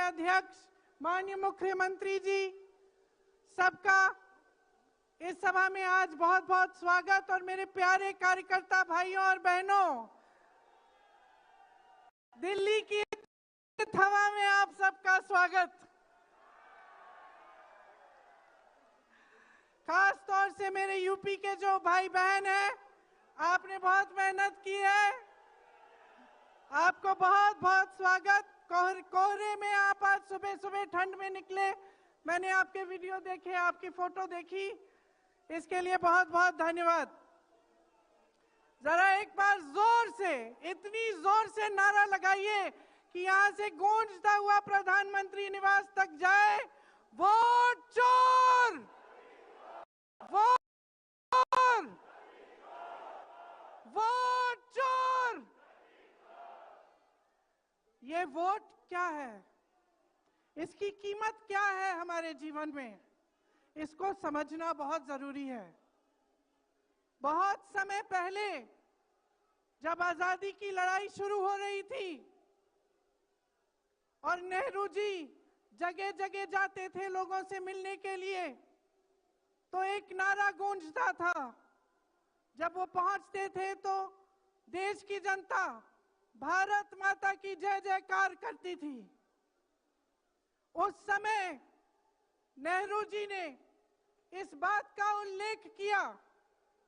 अध्यक्ष, माननीय मुख्यमंत्री जी, सबका इस सभा में आज बहुत बहुत स्वागत। और मेरे प्यारे कार्यकर्ता भाइयों और बहनों, दिल्ली की हवा में आप सबका स्वागत। खास तौर से मेरे यूपी के जो भाई बहन हैं, आपने बहुत मेहनत की है, आपको बहुत बहुत स्वागत। कोहरे में आप आज सुबह सुबह ठंड में निकले, मैंने आपके वीडियो देखे, आपकी फोटो देखी, इसके लिए बहुत बहुत धन्यवाद। जरा एक बार जोर से, इतनी जोर से नारा लगाइए कि यहां से गूंजता हुआ प्रधानमंत्री निवास तक जाए, वोट चोर, वोट चोर, वोट चोर। ये वोट क्या है, इसकी कीमत क्या है हमारे जीवन में, इसको समझना बहुत जरूरी है। बहुत समय पहले जब आजादी की लड़ाई शुरू हो रही थी और नेहरू जी जगह जगह जाते थे लोगों से मिलने के लिए, तो एक नारा गूंजता था। जब वो पहुंचते थे तो देश की जनता भारत माता की जय जयकार करती थी। उस समय नेहरू जी ने इस बात का उल्लेख किया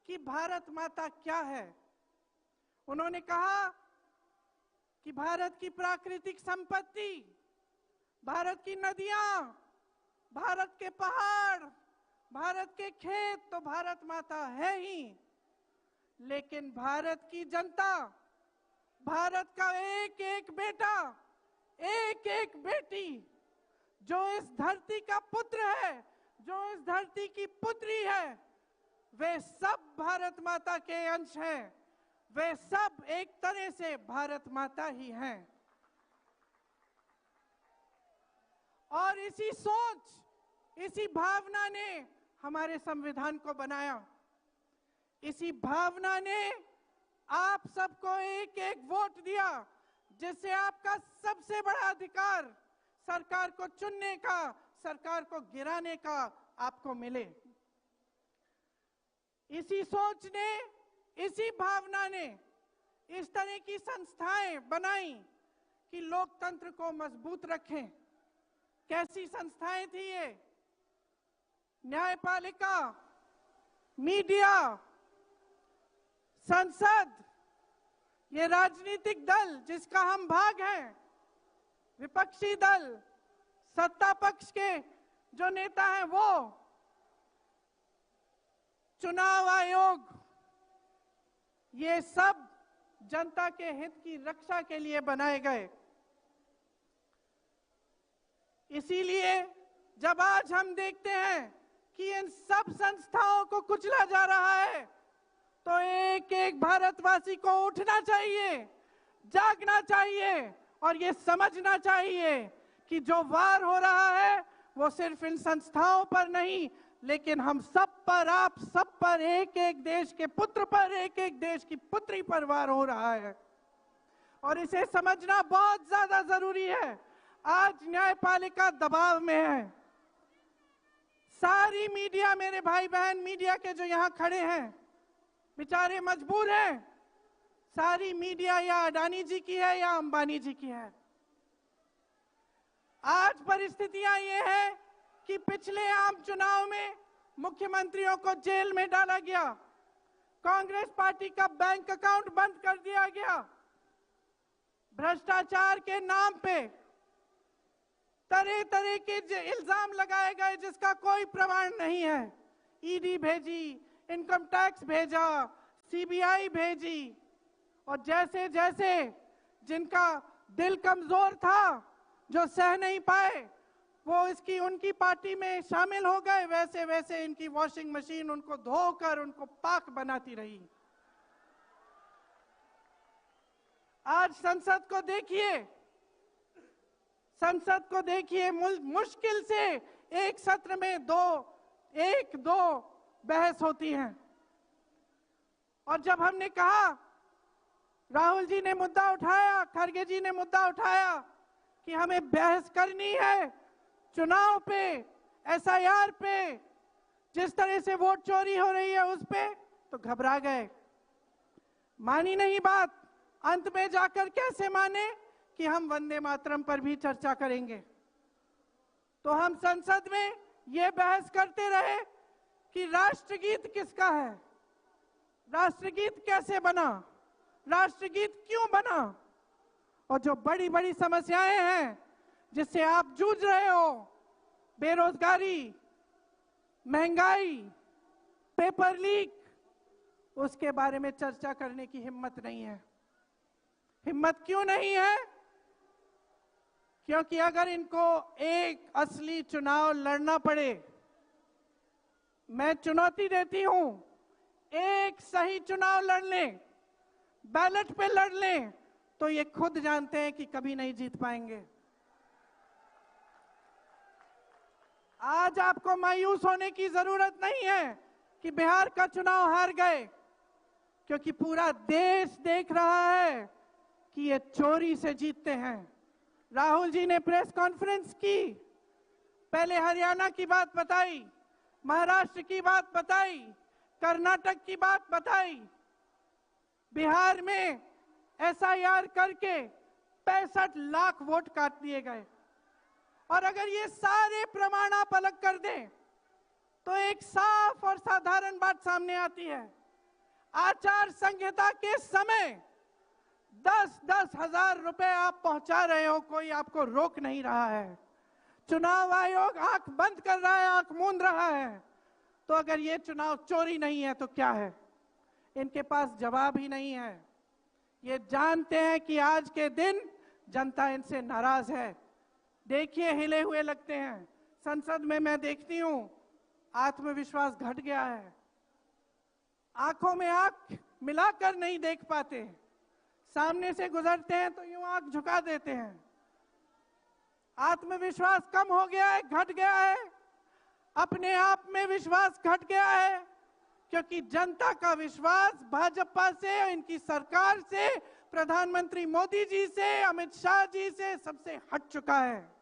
कि भारत माता क्या है। उन्होंने कहा कि भारत की प्राकृतिक संपत्ति, भारत की नदियां, भारत के पहाड़, भारत के खेत तो भारत माता है ही, लेकिन भारत की जनता, भारत का एक एक बेटा, एक एक बेटी, जो इस धरती का पुत्र है, जो इस धरती की पुत्री है, वे सब भारत माता के अंश हैं। वे सब एक तरह से भारत माता ही हैं। और इसी सोच, इसी भावना ने हमारे संविधान को बनाया। इसी भावना ने आप सबको एक एक वोट दिया, जिससे आपका सबसे बड़ा अधिकार सरकार को चुनने का, सरकार को गिराने का आपको मिले। इसी सोच ने, इसी भावना ने इस तरह की संस्थाएं बनाई कि लोकतंत्र को मजबूत रखें। कैसी संस्थाएं थी ये? न्यायपालिका, मीडिया, संसद, ये राजनीतिक दल जिसका हम भाग हैं, विपक्षी दल, सत्ता पक्ष के जो नेता हैं वो, चुनाव आयोग, ये सब जनता के हित की रक्षा के लिए बनाए गए। इसीलिए जब आज हम देखते हैं कि इन सब संस्थाओं को कुचला जा रहा है, तो एक एक भारतवासी को उठना चाहिए, जागना चाहिए और ये समझना चाहिए कि जो वार हो रहा है वो सिर्फ इन संस्थाओं पर नहीं, लेकिन हम सब पर, आप सब पर, एक एक देश के पुत्र पर, एक एक देश की पुत्री पर वार हो रहा है। और इसे समझना बहुत ज्यादा जरूरी है। आज न्यायपालिका दबाव में है। सारी मीडिया, मेरे भाई बहन मीडिया के जो यहाँ खड़े हैं, बेचारे मजबूर हैं। सारी मीडिया या अडानी जी की है या अंबानी जी की है। आज परिस्थितियां ये है कि पिछले आम चुनाव में मुख्यमंत्रियों को जेल में डाला गया, कांग्रेस पार्टी का बैंक अकाउंट बंद कर दिया गया, भ्रष्टाचार के नाम पे तरह तरह के इल्जाम लगाए गए जिसका कोई प्रमाण नहीं है। ईडी भेजी, इनकम टैक्स भेजा, सीबीआई भेजी, और जैसे जैसे जिनका दिल कमजोर था, जो सह नहीं पाए, वो इसकी उनकी पार्टी में शामिल हो गए, वैसे वैसे इनकी वॉशिंग मशीन उनको धोकर उनको पाक बनाती रही। आज संसद को देखिए, संसद को देखिए, मुश्किल से एक सत्र में एक दो बहस होती है। और जब हमने कहा, राहुल जी ने मुद्दा उठाया, खड़गे जी ने मुद्दा उठाया कि हमें बहस करनी है चुनाव पे, एसआईआर पे, जिस तरह से वोट चोरी हो रही है उस पे, तो घबरा गए, मानी नहीं बात। अंत में जाकर कैसे माने कि हम वंदे मातरम पर भी चर्चा करेंगे। तो हम संसद में ये बहस करते रहे कि राष्ट्रगीत किसका है, राष्ट्रगीत कैसे बना, राष्ट्रगीत क्यों बना, और जो बड़ी बड़ी समस्याएं हैं जिससे आप जूझ रहे हो, बेरोजगारी, महंगाई, पेपर लीक, उसके बारे में चर्चा करने की हिम्मत नहीं है। हिम्मत क्यों नहीं है? क्योंकि अगर इनको एक असली चुनाव लड़ना पड़े, मैं चुनौती देती हूं, एक सही चुनाव लड़ लें, बैलेट पे लड़ लें, तो ये खुद जानते हैं कि कभी नहीं जीत पाएंगे। आज आपको मायूस होने की जरूरत नहीं है कि बिहार का चुनाव हार गए, क्योंकि पूरा देश देख रहा है कि ये चोरी से जीतते हैं। राहुल जी ने प्रेस कॉन्फ्रेंस की, पहले हरियाणा की बात बताई, महाराष्ट्र की बात बताई, कर्नाटक की बात बताई, बिहार में एसआईआर करके 65 लाख वोट काट दिए गए। और अगर ये सारे प्रमाण आप अलग कर दें तो एक साफ और साधारण बात सामने आती है। आचार संहिता के समय 10-10 हजार रुपए आप पहुंचा रहे हो, कोई आपको रोक नहीं रहा है। चुनाव आयोग आंख बंद कर रहा है, आंख मूंद रहा है। तो अगर ये चुनाव चोरी नहीं है तो क्या है? इनके पास जवाब ही नहीं है। ये जानते हैं कि आज के दिन जनता इनसे नाराज है। देखिए, हिले हुए लगते हैं। संसद में मैं देखती हूं, आत्मविश्वास घट गया है, आंखों में आंख मिलाकर नहीं देख पाते, सामने से गुजरते हैं तो यूं आंख झुका देते हैं। आत्मविश्वास कम हो गया है, घट गया है, अपने आप में विश्वास घट गया है, क्योंकि जनता का विश्वास भाजपा से, इनकी सरकार से, प्रधानमंत्री मोदी जी से, अमित शाह जी से सबसे हट चुका है।